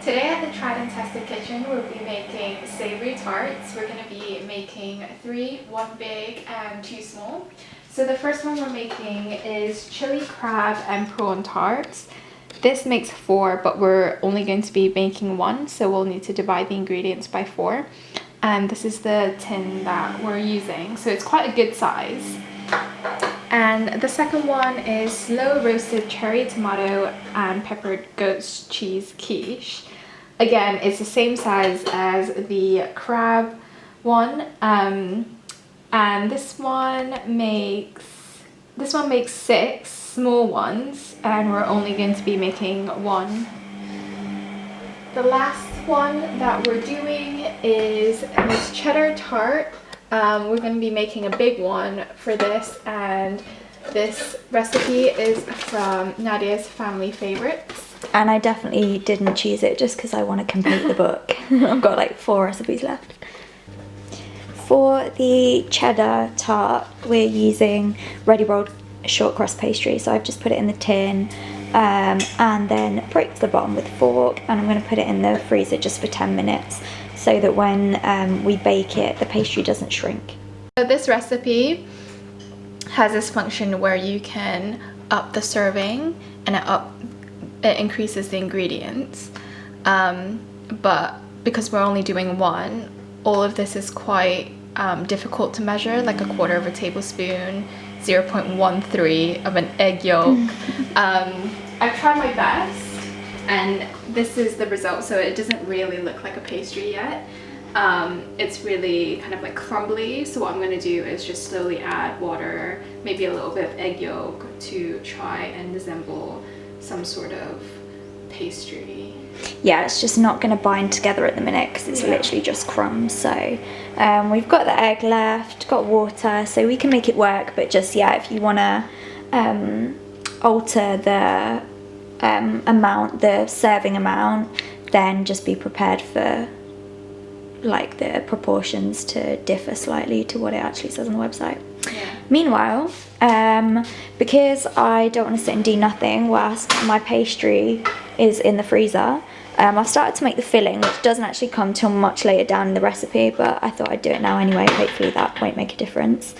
Today at the Tried and Tested Kitchen, we'll be making savory tarts. We're going to be making 3, 1 big and 2 small. So the first one we're making is chili crab and prawn tarts. This makes 4, but we're only going to be making 1, so we'll need to divide the ingredients by 4. And this is the tin that we're using, so it's quite a good size. And the second one is slow roasted cherry tomato and peppered goat's cheese quiche. Again, it's the same size as the crab one, and this one makes 6 small ones, and we're only going to be making 1. The last one that we're doing is this cheddar tart. We're going to be making a big one for this, and this recipe is from Nadiya's family favorites. And I definitely didn't choose it just because I want to complete the book. I've got like 4 recipes left. For the cheddar tart, we're using ready rolled shortcrust pastry. So I've just put it in the tin and then pricked the bottom with a fork, and I'm going to put it in the freezer just for 10 minutes so that when we bake it, the pastry doesn't shrink. So this recipe has this function where you can up the serving and it increases the ingredients, but because we're only doing 1, all of this is quite difficult to measure, like 1/4 tablespoon, 0.13 of an egg yolk. I've tried my best and this is the result. So it doesn't really look like a pastry yet. It's really kind of like crumbly, so what I'm going to do is just slowly add water, maybe a little bit of egg yolk to try and resemble some sort of pastry. Yeah, it's just not going to bind together at the minute because it's literally just crumbs. So we've got the egg left, got water, so we can make it work. But just, yeah, if you want to alter the amount, the serving amount, then just be prepared for like the proportions to differ slightly to what it actually says on the website. Yeah. Meanwhile, because I don't want to sit and do nothing whilst my pastry is in the freezer, I've started to make the filling, which doesn't actually come till much later down in the recipe, but I thought I'd do it now anyway. Hopefully that won't make a difference.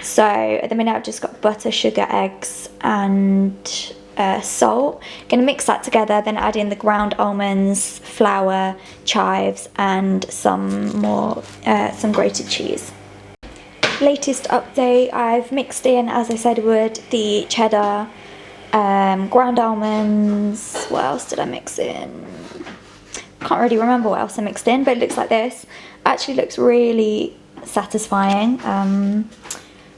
So at the minute I've just got butter, sugar, eggs and salt. Gonna mix that together, then add in the ground almonds, flour, chives and some grated cheese. Latest update, I've mixed in, as I said I would, the cheddar, ground almonds. What else did I mix in? Can't really remember what else I mixed in, but it looks like this. Actually looks really satisfying.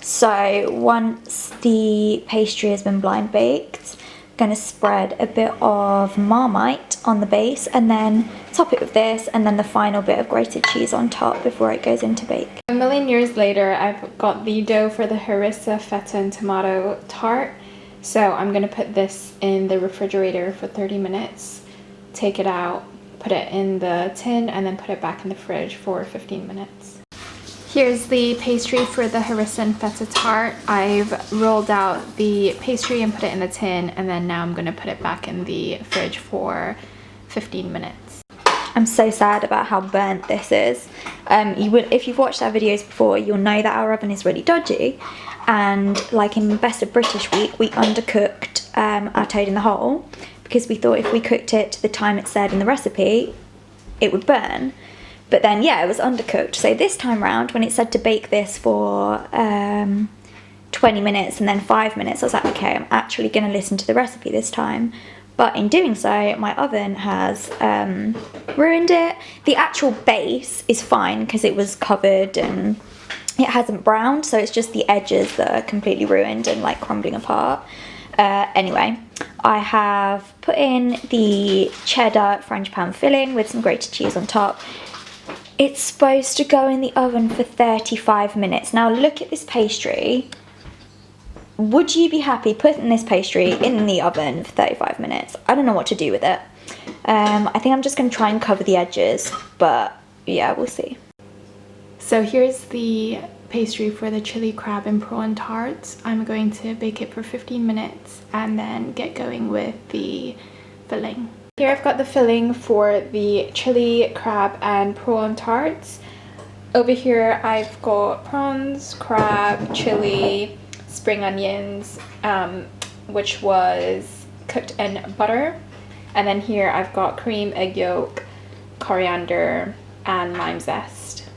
So once the pastry has been blind baked, I'm going to spread a bit of Marmite on the base and then top it with this, and then the final bit of grated cheese on top before it goes into bake. A million years later, I've got the dough for the harissa, feta and tomato tart. So I'm going to put this in the refrigerator for 30 minutes, take it out, put it in the tin and then put it back in the fridge for 15 minutes. Here's the pastry for the harissa and feta tart. I've rolled out the pastry and put it in the tin, and then now I'm going to put it back in the fridge for 15 minutes. I'm so sad about how burnt this is. If you've watched our videos before, you'll know that our oven is really dodgy, and like in Best of British Week, we undercooked our toad in the hole because we thought if we cooked it to the time it said in the recipe, it would burn. But then, yeah, it was undercooked. So this time round, when it said to bake this for 20 minutes and then 5 minutes, I was like, okay, I'm actually going to listen to the recipe this time. But in doing so, my oven has ruined it. The actual base is fine because it was covered and it hasn't browned. So it's just the edges that are completely ruined and like crumbling apart. Anyway, I have put in the cheddar frangipane filling with some grated cheese on top. It's supposed to go in the oven for 35 minutes. Now look at this pastry. Would you be happy putting this pastry in the oven for 35 minutes? I don't know what to do with it. I think I'm just going to try and cover the edges, but yeah, we'll see. So here's the pastry for the chili crab and prawn tarts. I'm going to bake it for 15 minutes and then get going with the filling. Here I've got the filling for the chili, crab and prawn tarts. Over here I've got prawns, crab, chili, spring onions, which was cooked in butter. And then here I've got cream, egg yolk, coriander and lime zest.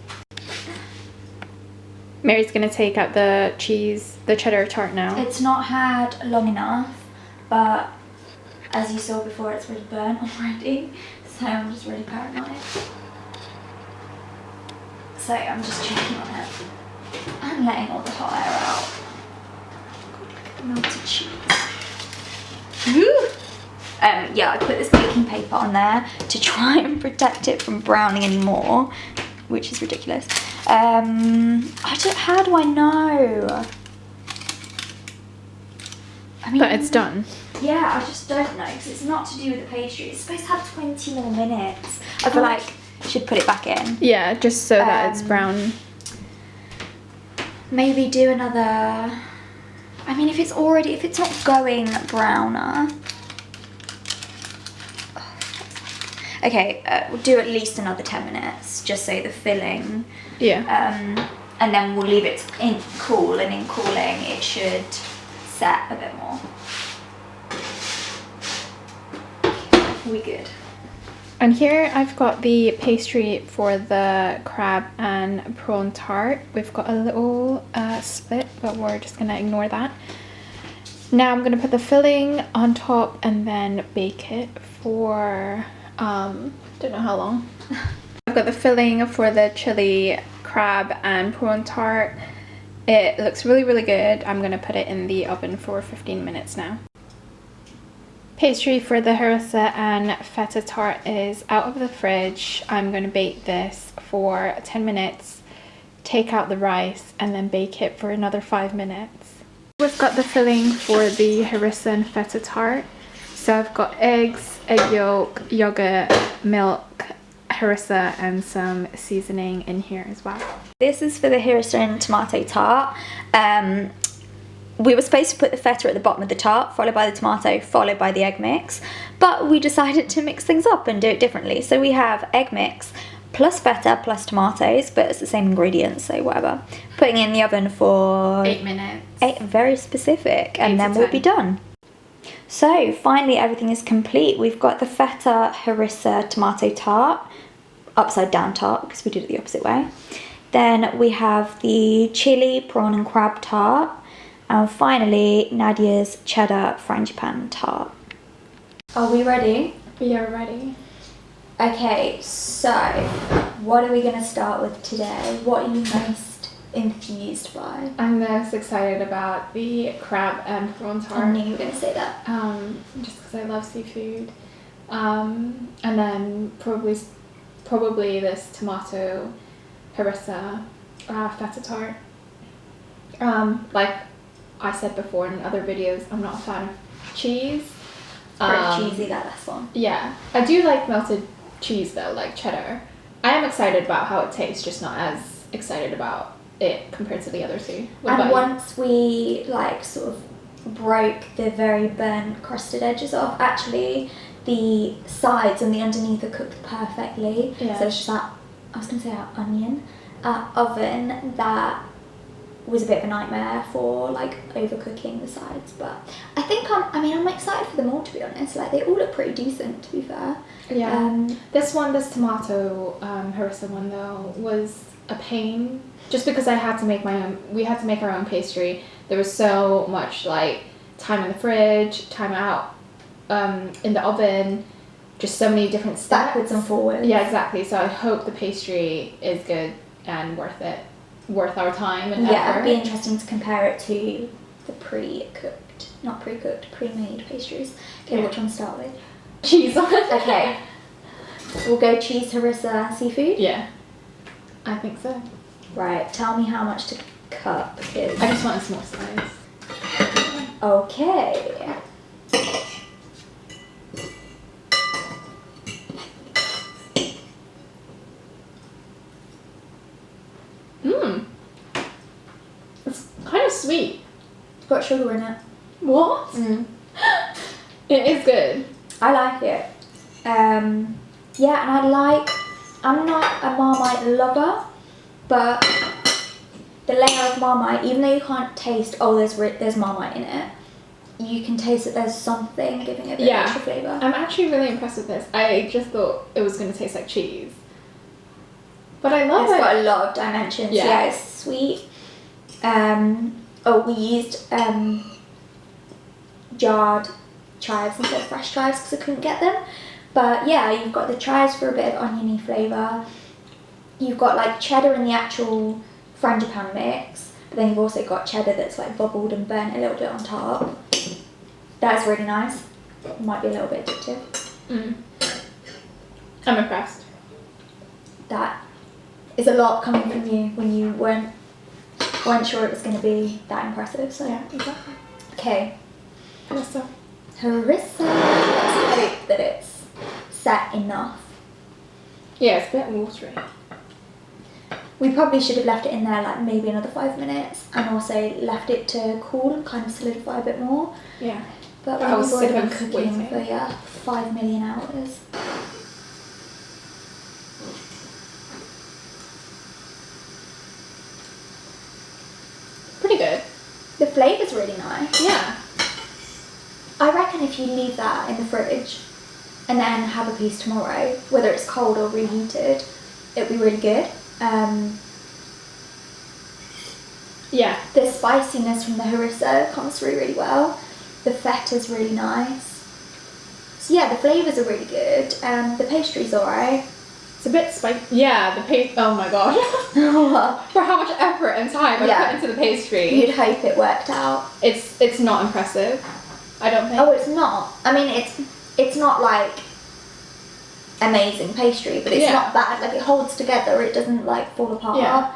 Mary's gonna take out the cheese, the cheddar tart now. It's not had long enough, but as you saw before, it's really burnt already, so I'm just really paranoid. So I'm just checking on it and letting all the hot air out. God, look at the melted cheese. Woo! Yeah, I put this baking paper on there to try and protect it from browning anymore, which is ridiculous. How do I know? I mean, But it's done. Yeah, I just don't know because it's not to do with the pastry. It's supposed to have 20 more minutes. I feel like I should put it back in. Yeah, just so that it's brown. Maybe do another. I mean, if it's not going browner. Okay, we'll do at least another 10 minutes just so the filling. Yeah. And then we'll leave it in cool, and in cooling it should set a bit more. We good. And here I've got the pastry for the crab and prawn tart. We've got a little split, but we're just gonna ignore that. Now I'm gonna put the filling on top and then bake it for don't know how long. I've got the filling for the chili, crab and prawn tart. It looks really, really good. I'm gonna put it in the oven for 15 minutes now. Pastry for the harissa and feta tart is out of the fridge. I'm going to bake this for 10 minutes, take out the rice and then bake it for another 5 minutes. We've got the filling for the harissa and feta tart. So I've got eggs, egg yolk, yogurt, milk, harissa and some seasoning in here as well. This is for the harissa and tomato tart. We were supposed to put the feta at the bottom of the tart, followed by the tomato, followed by the egg mix. But we decided to mix things up and do it differently. So we have egg mix plus feta plus tomatoes, but it's the same ingredients, so whatever. Putting it in the oven for 8 minutes. Very specific, and then we'll be done. So finally everything is complete. We've got the feta harissa tomato tart, upside down tart because we did it the opposite way. Then we have the chili, prawn and crab tart. And finally, Nadiya's cheddar frangipane tart. Are we ready? We are ready. Okay, so what are we going to start with today? What are you most enthused by? I'm most excited about the crab and prawn tart. I knew you were going to say that. Just because I love seafood. And then probably this tomato harissa feta tart. Like I said before in other videos, I'm not a fan of cheese. Pretty cheesy, that last one. Yeah, I do like melted cheese though, like cheddar. I am excited about how it tastes, just not as excited about it compared to the other two. And once we like sort of broke the very burnt crusted edges off, actually the sides and the underneath are cooked perfectly. Yeah. So it's just that, I was going to say our onion oven that was a bit of a nightmare for like overcooking the sides, but I think I'm excited for them all, to be honest. Like they all look pretty decent, to be fair. Yeah. This tomato harissa one though was a pain, just because we had to make our own pastry. There was so much like time in the fridge, time out in the oven, just so many different steps. Backwards and forwards. Yeah, exactly. So I hope the pastry is good and worth our time and effort. Yeah, it'd be interesting to compare it to the pre-made pastries. Okay, yeah. Which one to start with? Cheese one. Okay. We'll go cheese, harissa, seafood? Yeah, I think so. Right, tell me how much to cup is. I just want a small size. Okay. It's kind of sweet. It's got sugar in it. What? Mm. It is good. I like it. Yeah, and I'm not a Marmite lover, but the layer of Marmite, even though you can't taste, there's Marmite in it, you can taste that there's something giving it a bit of extra flavour. I'm actually really impressed with this. I just thought it was going to taste like cheese. But I love it. It's got a lot of dimensions. Yeah, it's sweet. We used jarred chives instead of fresh chives because I couldn't get them. But yeah, you've got the chives for a bit of oniony flavour. You've got like cheddar in the actual frangipane mix, but then you've also got cheddar that's like bubbled and burnt a little bit on top. That's really nice. Might be a little bit addictive. I'm impressed. That is a lot coming from you when you weren't sure it was going to be that impressive. So yeah, exactly. Okay. Harissa. Let's hope that it's set enough. Yeah, it's a bit watery. We probably should have left it in there like maybe another 5 minutes, and also left it to cool and kind of solidify a bit more. Yeah. But I was already sick been of cooking waiting. for 5 million hours. Pretty good. The flavour's really nice. Yeah. I reckon if you leave that in the fridge and then have a piece tomorrow, whether it's cold or reheated, it'll be really good. Yeah. The spiciness from the harissa comes through really well. The feta's really nice. So yeah, the flavours are really good. The pastry's alright. It's a bit spicy. Yeah, the pastry. Oh my god. For how much effort and time I put into the pastry. You'd hope it worked out. It's not impressive, I don't think. Oh, it's not. I mean, it's not like amazing pastry, but it's not bad. Like, it holds together. It doesn't like fall apart. Yeah.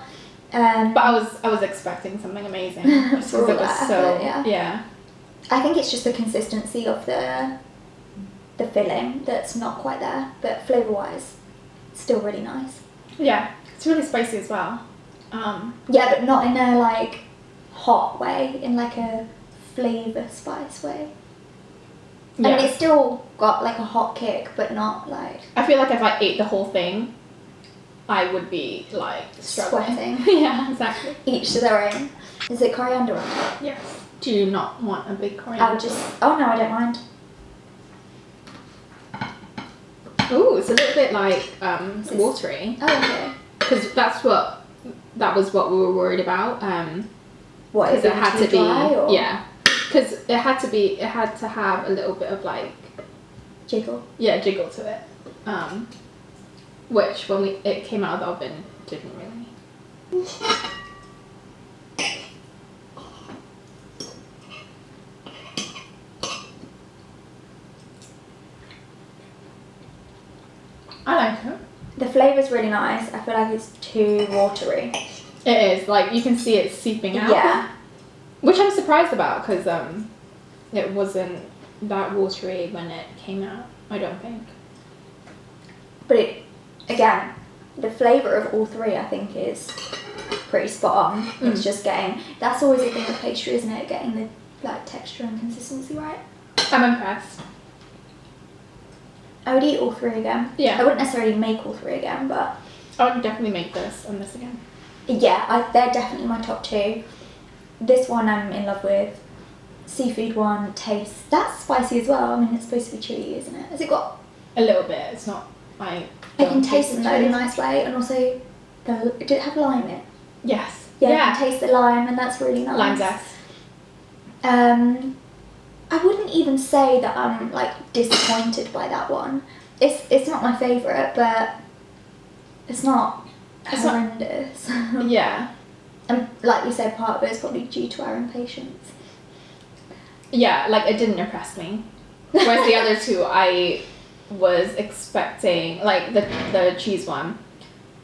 But I was expecting something amazing just because it was so yeah. I think it's just the consistency of the filling that's not quite there, but flavour wise, still really nice. Yeah, it's really spicy as well. Yeah, but not in a like hot way, in like a flavour spice way. Yeah. I mean, it's still got like a hot kick, but not like. I feel like if I ate the whole thing, I would be like struggling. Sweating. Yeah, exactly. Each to their own. Is it coriander on top? Yes. Do you not want a big coriander? Oh no, I don't mind. Ooh, it's a little bit like watery. Oh, okay. Because that was what we were worried about. What, is it had to be dry, or? Yeah. Because it had to have a little bit of like jiggle. Yeah, jiggle to it. Which when it came out of the oven didn't really. I like it. The flavour's really nice. I feel like it's too watery. It is, like you can see it seeping out. Yeah. Which I'm surprised about because it wasn't that watery when it came out, I don't think. But again, the flavour of all three I think is pretty spot on. It's just that's always a thing with pastry, isn't it? Getting the like texture and consistency right. I'm impressed. I would eat all three again. Yeah. I wouldn't necessarily make all three again, but I would definitely make this and this again. Yeah, they're definitely my top two. This one I'm in love with. Seafood one tastes, that's spicy as well. I mean, it's supposed to be chilli, isn't it? Has it got a little bit? It's not. I can taste it though in a nice way, and also, did it have lime in it? Yes. Yeah, I can taste the lime, and that's really nice. Lime zest. I wouldn't even say that I'm like disappointed by that one. It's not my favourite, but it's not horrendous. Yeah. And like you said, part of it is probably due to our impatience. Yeah, like it didn't impress me. Whereas the other two, I was expecting, like the cheese one,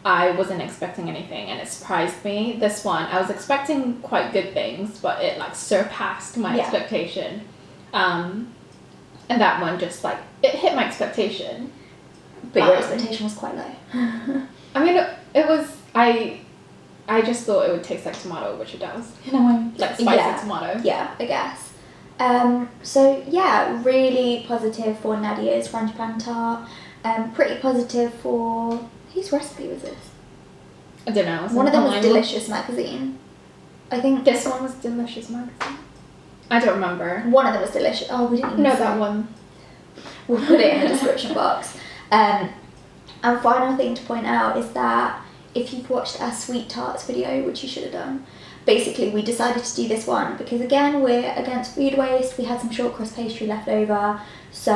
I wasn't expecting anything and it surprised me. This one, I was expecting quite good things, but it like surpassed my expectation. And that one just like, it hit my expectation. But your expectation was quite low. I mean, it was, I just thought it would taste like tomato, which it does. You know, like spicy tomato. Yeah, I guess. So yeah, really positive for Nadiya's frangipane tart. Pretty positive for, whose recipe was this? I don't know. One of them was Delicious Magazine. I think this one was Delicious Magazine. I don't remember. One of them was Delicious. Oh, we didn't even know say. that one. We'll put it in the description box. And final thing to point out is that if you've watched our sweet tarts video, which you should have done, basically we decided to do this one because again we're against food waste. We had some shortcrust pastry left over, so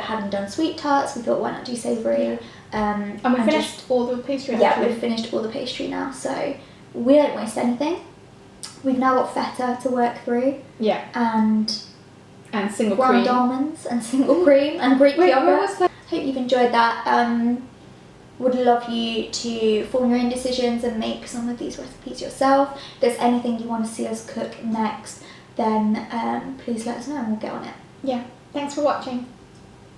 having done sweet tarts, we thought why not do savoury. And we finished all the pastry. Yeah, we've finished all the pastry now, so we don't waste anything. We've now got feta to work through. Yeah. And single ground cream. almonds and single cream and Greek yogurt. What was that? Hope you've enjoyed that. Would love you to form your own decisions and make some of these recipes yourself. If there's anything you want to see us cook next, then please let us know and we'll get on it. Yeah. Thanks for watching.